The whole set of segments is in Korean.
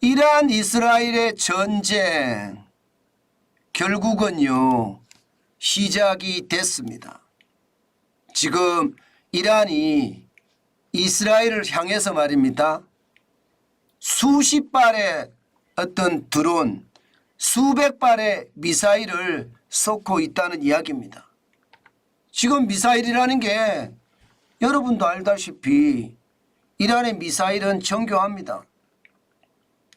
이란 이스라엘의 전쟁 결국은요 시작이 됐습니다. 지금 이란이 이스라엘을 향해서 말입니다. 수십 발의 어떤 드론, 수백 발의 미사일을 쏘고 있다는 이야기입니다. 지금 미사일이라는 게 여러분도 알다시피 이란의 미사일은 정교합니다.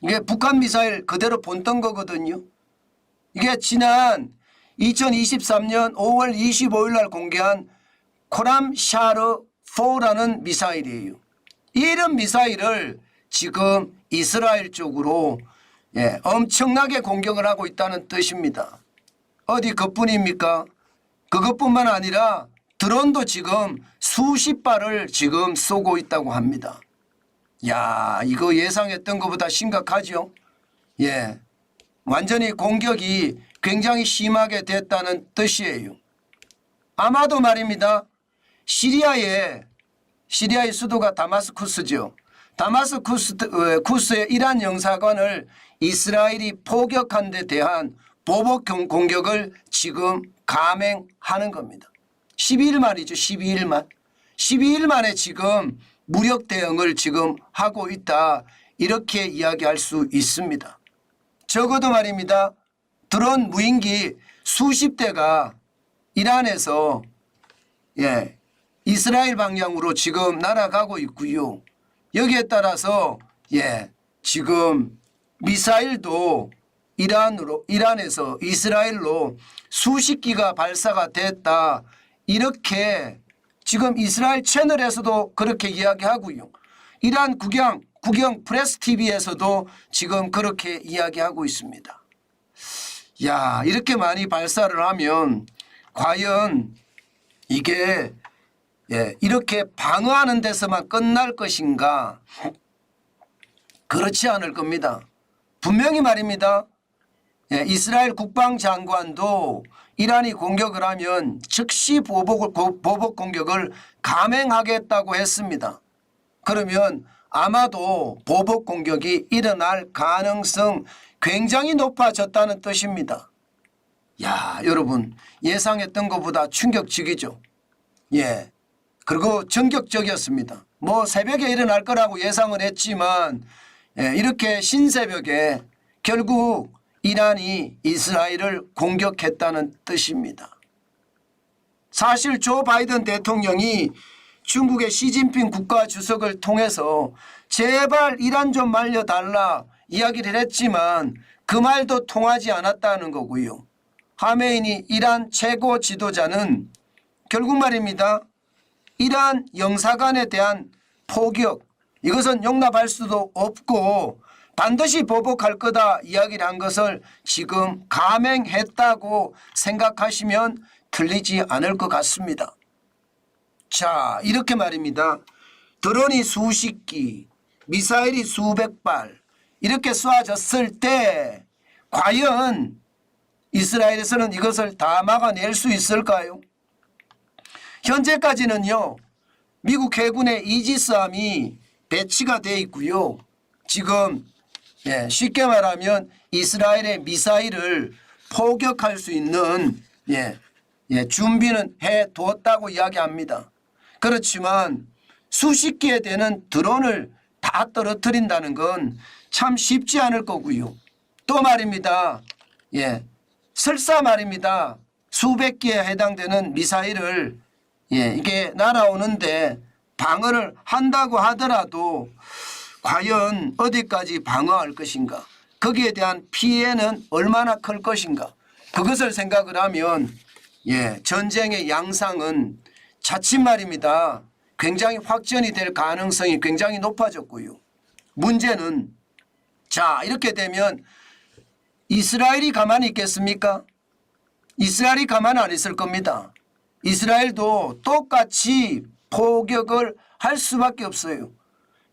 이게 북한 미사일 그대로 본뜬 거거든요. 이게 지난 2023년 5월 25일 날 공개한 코람샤르 4라는 미사일이에요. 이런 미사일을 지금 이스라엘 쪽으로 엄청나게 공격을 하고 있다는 뜻입니다. 어디 그뿐입니까? 그것뿐만 아니라 드론도 지금 수십 발을 지금 쏘고 있다고 합니다. 야, 이거 예상했던 것보다 심각하죠. 예, 완전히 공격이 굉장히 심하게 됐다는 뜻이에요. 아마도 말입니다. 시리아의 수도가 다마스쿠스죠. 다마스쿠스의 이란 영사관을 이스라엘이 포격한 데 대한 보복 공격을 지금 감행하는 겁니다. 12일 만이죠. 12일 만에 지금 무력 대응을 지금 하고 있다. 이렇게 이야기할 수 있습니다. 적어도 말입니다. 드론 무인기 수십 대가 이란에서 이스라엘 방향으로 지금 날아가고 있고요. 여기에 따라서 지금 미사일도 이란에서 이스라엘로 수십 기가 발사가 됐다. 이렇게 지금 이스라엘 채널에서도 그렇게 이야기하고요. 이란 국영 프레스 TV에서도 지금 그렇게 이야기하고 있습니다. 야, 이렇게 많이 발사를 하면 과연 이게 이렇게 방어하는 데서만 끝날 것인가? 그렇지 않을 겁니다. 분명히 말입니다. 이스라엘 국방장관도 이란이 공격을 하면 즉시 보복 공격을 감행하겠다고 했습니다. 그러면 아마도 보복 공격이 일어날 가능성 굉장히 높아졌다는 뜻입니다. 야, 여러분 예상했던 것보다 충격적이죠. 그리고 전격적이었습니다. 뭐 새벽에 일어날 거라고 예상을 했지만 이렇게 신새벽에 결국 이란이 이스라엘을 공격했다는 뜻입니다. 사실 조 바이든 대통령이 중국의 시진핑 국가주석을 통해서 제발 이란 좀 말려달라 이야기를 했지만 그 말도 통하지 않았다는 거고요. 하메이니 이란 최고 지도자는 결국 말입니다. 이란 영사관에 대한 포격, 이것은 용납할 수도 없고 반드시 보복할 거다 이야기를 한 것을 지금 감행했다고 생각하시면 틀리지 않을 것 같습니다. 자, 이렇게 말입니다. 드론이 수십 기, 미사일이 수백 발 이렇게 쏘아졌을 때 과연 이스라엘에서는 이것을 다 막아낼 수 있을까요? 현재까지는요. 미국 해군의 이지스함이 배치가 되어 있고요. 지금 쉽게 말하면 이스라엘의 미사일을 포격할 수 있는 준비는 해두었다고 이야기합니다. 그렇지만 수십 개에 되는 드론을 다 떨어뜨린다는 건 참 쉽지 않을 거고요. 또 말입니다. 설사 말입니다. 수백 개에 해당되는 미사일을 이게 날아오는데 방어를 한다고 하더라도 과연 어디까지 방어할 것인가? 거기에 대한 피해는 얼마나 클 것인가? 그것을 생각을 하면 전쟁의 양상은 자칫 말입니다. 굉장히 확전이 될 가능성이 굉장히 높아졌고요. 문제는 자, 이렇게 되면 이스라엘이 가만히 있겠습니까? 이스라엘이 가만히 안 있을 겁니다. 이스라엘도 똑같이 포격을 할 수밖에 없어요.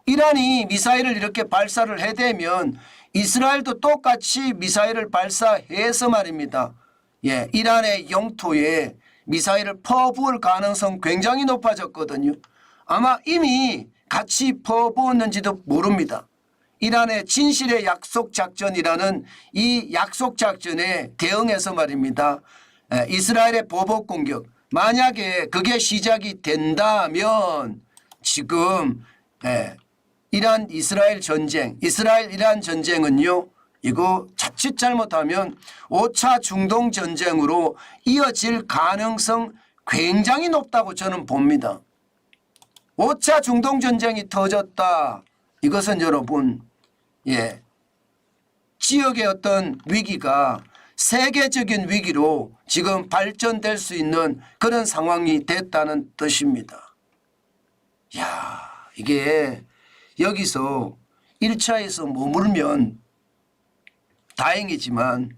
이란이 미사일을 이렇게 발사를 해대면 이스라엘도 똑같이 미사일을 발사해서 말입니다. 이란의 영토에 미사일을 퍼부을 가능성 굉장히 높아졌거든요. 아마 이미 같이 퍼부었는지도 모릅니다. 이란의 진실의 약속 작전이라는 이 약속 작전에 대응해서 말입니다. 이스라엘의 보복 공격, 만약에 그게 시작이 된다면 지금 이란 이스라엘 전쟁, 이스라엘 이란 전쟁은요, 이거 자칫 잘못하면 5차 중동 전쟁으로 이어질 가능성 굉장히 높다고 저는 봅니다. 5차 중동 전쟁이 터졌다. 이것은 여러분, 지역의 어떤 위기가 세계적인 위기로 지금 발전될 수 있는 그런 상황이 됐다는 뜻입니다. 야, 이게 여기서 1차에서 머물면 다행이지만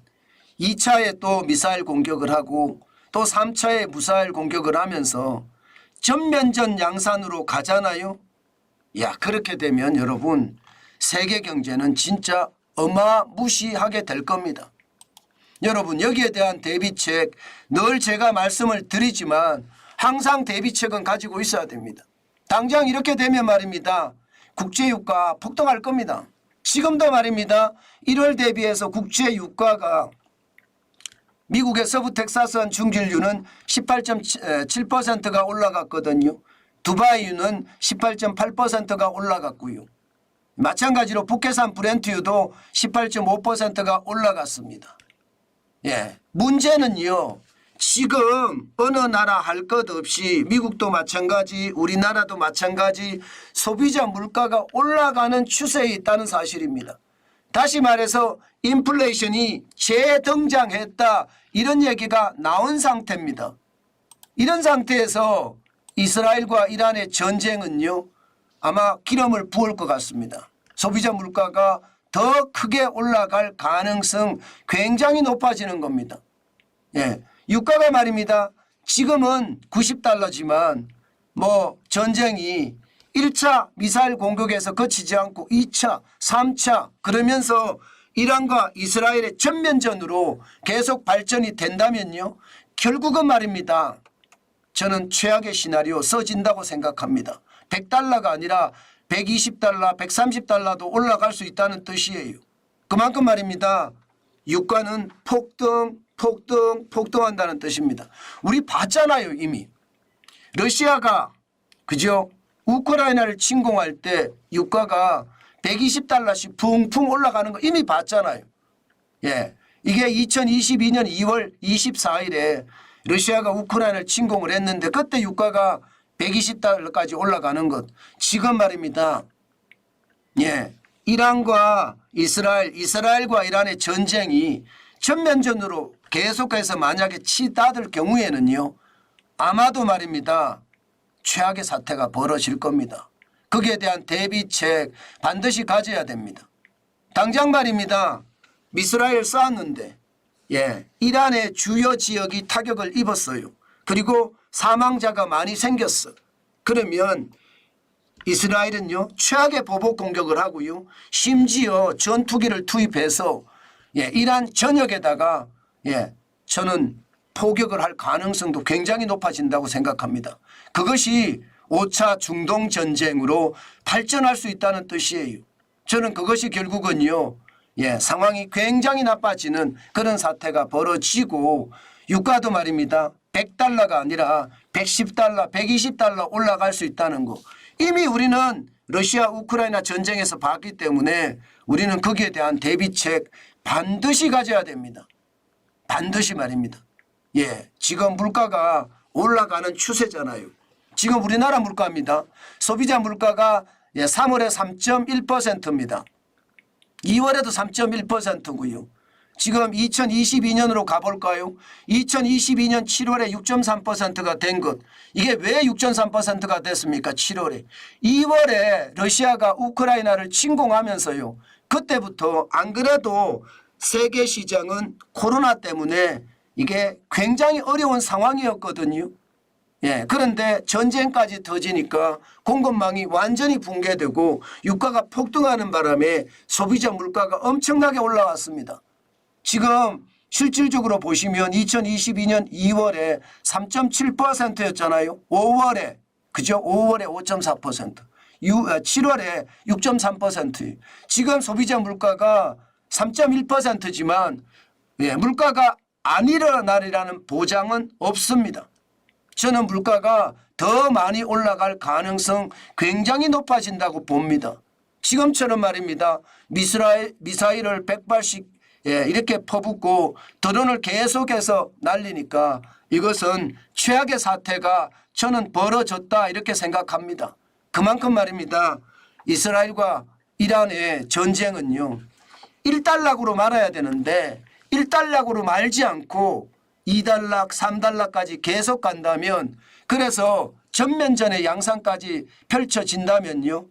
2차에 또 미사일 공격을 하고 또 3차에 무사일 공격을 하면서 전면전 양산으로 가잖아요. 야, 그렇게 되면 여러분 세계 경제는 진짜 어마무시하게 될 겁니다. 여러분 여기에 대한 대비책 늘 제가 말씀을 드리지만 항상 대비책은 가지고 있어야 됩니다. 당장 이렇게 되면 말입니다. 국제유가 폭등할 겁니다. 지금도 말입니다. 1월 대비해서 국제유가가 미국의 서부 텍사스한 중진유는 18.7%가 올라갔거든요. 두바이유는 18.8%가 올라갔고요. 마찬가지로 북해산 브렌트유도 18.5%가 올라갔습니다. 문제는요. 지금 어느 나라 할 것 없이 미국도 마찬가지 우리나라도 마찬가지 소비자 물가가 올라가는 추세에 있다는 사실입니다. 다시 말해서 인플레이션이 재등장했다 이런 얘기가 나온 상태입니다. 이런 상태에서 이스라엘과 이란의 전쟁은요 아마 기름을 부을 것 같습니다. 소비자 물가가 더 크게 올라갈 가능성 굉장히 높아지는 겁니다. 유가가 말입니다. 지금은 90달러지만 뭐 전쟁이 1차 미사일 공격에서 그치지 않고 2차, 3차 그러면서 이란과 이스라엘의 전면전으로 계속 발전이 된다면요. 결국은 말입니다. 저는 최악의 시나리오 써진다고 생각합니다. 100달러가 아니라 120달러, 130달러도 올라갈 수 있다는 뜻이에요. 그만큼 말입니다. 유가는 폭등한다는 뜻입니다. 우리 봤잖아요. 이미. 러시아가 그죠? 우크라이나를 침공할 때 유가가 120달러씩 붕붕 올라가는 거 이미 봤잖아요. 이게 2022년 2월 24일에 러시아가 우크라이나를 침공을 했는데 그때 유가가 120달러까지 올라가는 것. 지금 말입니다. 이란과 이스라엘과 이란의 전쟁이 전면전으로 계속해서 만약에 치닫을 경우에는요. 아마도 말입니다. 최악의 사태가 벌어질 겁니다. 거기에 대한 대비책 반드시 가져야 됩니다. 당장 말입니다. 미사일 쐈는데 이란의 주요 지역이 타격을 입었어요. 그리고 사망자가 많이 생겼어. 그러면 이스라엘은요 최악의 보복 공격을 하고요. 심지어 전투기를 투입해서 이란 전역에다가 저는 포격을 할 가능성도 굉장히 높아진다고 생각합니다. 그것이 5차 중동 전쟁으로 발전할 수 있다는 뜻이에요. 저는 그것이 결국은요. 상황이 굉장히 나빠지는 그런 사태가 벌어지고 유가도 말입니다. 100달러가 아니라 110달러, 120달러 올라갈 수 있다는 거. 이미 우리는 러시아 우크라이나 전쟁에서 봤기 때문에 우리는 거기에 대한 대비책 반드시 가져야 됩니다. 반드시 말입니다. 지금 물가가 올라가는 추세잖아요. 지금 우리나라 물가입니다. 소비자 물가가 3월에 3.1%입니다. 2월에도 3.1%고요. 지금 2022년으로 가볼까요? 2022년 7월에 6.3%가 된 것. 이게 왜 6.3%가 됐습니까? 7월에. 2월에 러시아가 우크라이나를 침공하면서요. 그때부터 안 그래도 세계 시장은 코로나 때문에 이게 굉장히 어려운 상황이었거든요. 그런데 전쟁까지 터지니까 공급망이 완전히 붕괴되고 유가가 폭등하는 바람에 소비자 물가가 엄청나게 올라왔습니다. 지금 실질적으로 보시면 2022년 2월에 3.7%였잖아요. 5월에 그죠? 5월에 5.4%. 7월에 6.3%. 지금 소비자 물가가 3.1%지만 물가가 안 일어나리라는 보장은 없습니다. 저는 물가가 더 많이 올라갈 가능성 굉장히 높아진다고 봅니다. 지금처럼 말입니다. 미사일을 100발씩 이렇게 퍼붓고 드론을 계속해서 날리니까 이것은 최악의 사태가 저는 벌어졌다 이렇게 생각합니다. 그만큼 말입니다. 이스라엘과 이란의 전쟁은요. 일단락으로 말아야 되는데 일단락으로 말지 않고 2단락, 3단락까지 계속 간다면 그래서 전면전의 양상까지 펼쳐진다면요.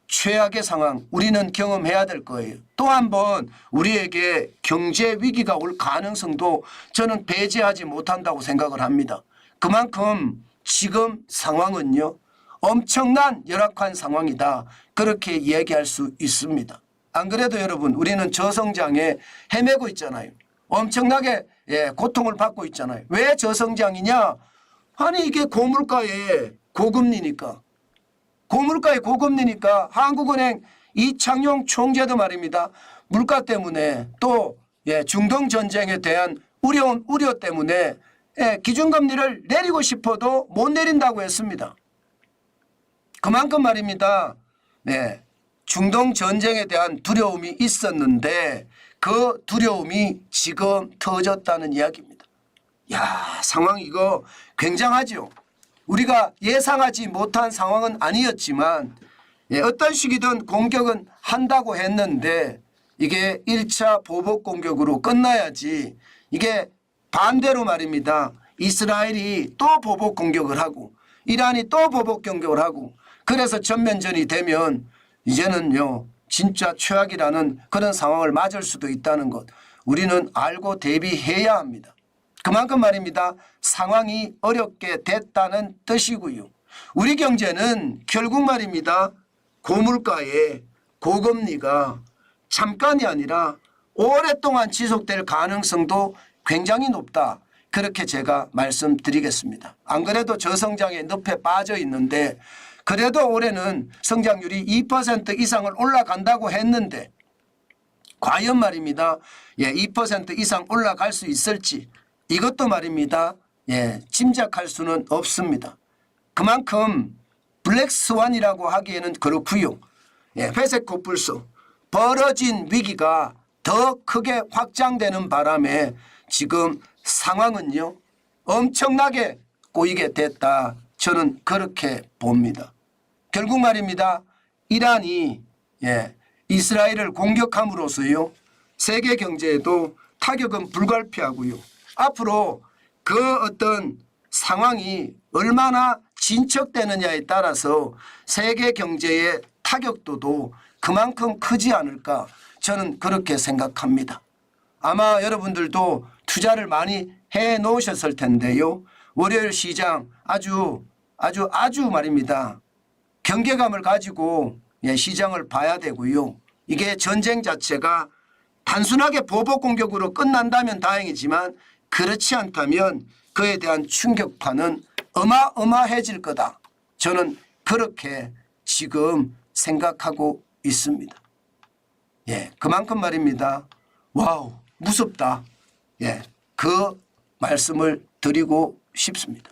최악의 상황 우리는 경험해야 될 거예요. 또 한 번 우리에게 경제 위기가 올 가능성도 저는 배제하지 못한다고 생각을 합니다. 그만큼 지금 상황은요. 엄청난 열악한 상황이다. 그렇게 얘기할 수 있습니다. 안 그래도 여러분 우리는 저성장에 헤매고 있잖아요. 엄청나게 고통을 받고 있잖아요. 왜 저성장이냐? 아니 이게 고물가에 고금리니까. 고물가에 고금리니까 한국은행 이창용 총재도 말입니다. 물가 때문에 또 중동 전쟁에 대한 우려 때문에 기준금리를 내리고 싶어도 못 내린다고 했습니다. 그만큼 말입니다. 중동 전쟁에 대한 두려움이 있었는데 그 두려움이 지금 터졌다는 이야기입니다. 야, 상황 이거 굉장하죠. 우리가 예상하지 못한 상황은 아니었지만 어떤 식이든 공격은 한다고 했는데 이게 1차 보복 공격으로 끝나야지 이게 반대로 말입니다. 이스라엘이 또 보복 공격을 하고 이란이 또 보복 공격을 하고 그래서 전면전이 되면 이제는요 진짜 최악이라는 그런 상황을 맞을 수도 있다는 것 우리는 알고 대비해야 합니다. 그만큼 말입니다. 상황이 어렵게 됐다는 뜻이고요. 우리 경제는 결국 말입니다. 고물가에 고금리가 잠깐이 아니라 오랫동안 지속될 가능성도 굉장히 높다. 그렇게 제가 말씀드리겠습니다. 안 그래도 저성장의 늪에 빠져 있는데 그래도 올해는 성장률이 2% 이상을 올라간다고 했는데 과연 말입니다. 2% 이상 올라갈 수 있을지 이것도 말입니다. 짐작할 수는 없습니다. 그만큼 블랙스완이라고 하기에는 그렇고요. 회색 코뿔소 벌어진 위기가 더 크게 확장되는 바람에 지금 상황은요. 엄청나게 꼬이게 됐다. 저는 그렇게 봅니다. 결국 말입니다. 이란이 이스라엘을 공격함으로써요. 세계 경제에도 타격은 불가피하고요. 앞으로 그 어떤 상황이 얼마나 진척되느냐에 따라서 세계 경제의 타격도도 그만큼 크지 않을까 저는 그렇게 생각합니다. 아마 여러분들도 투자를 많이 해 놓으셨을 텐데요. 월요일 시장 아주 말입니다. 경계감을 가지고 시장을 봐야 되고요. 이게 전쟁 자체가 단순하게 보복 공격으로 끝난다면 다행이지만 그렇지 않다면 그에 대한 충격파는 어마어마해질 거다. 저는 그렇게 지금 생각하고 있습니다. 그만큼 말입니다. 와우 무섭다. 그 말씀을 드리고 싶습니다.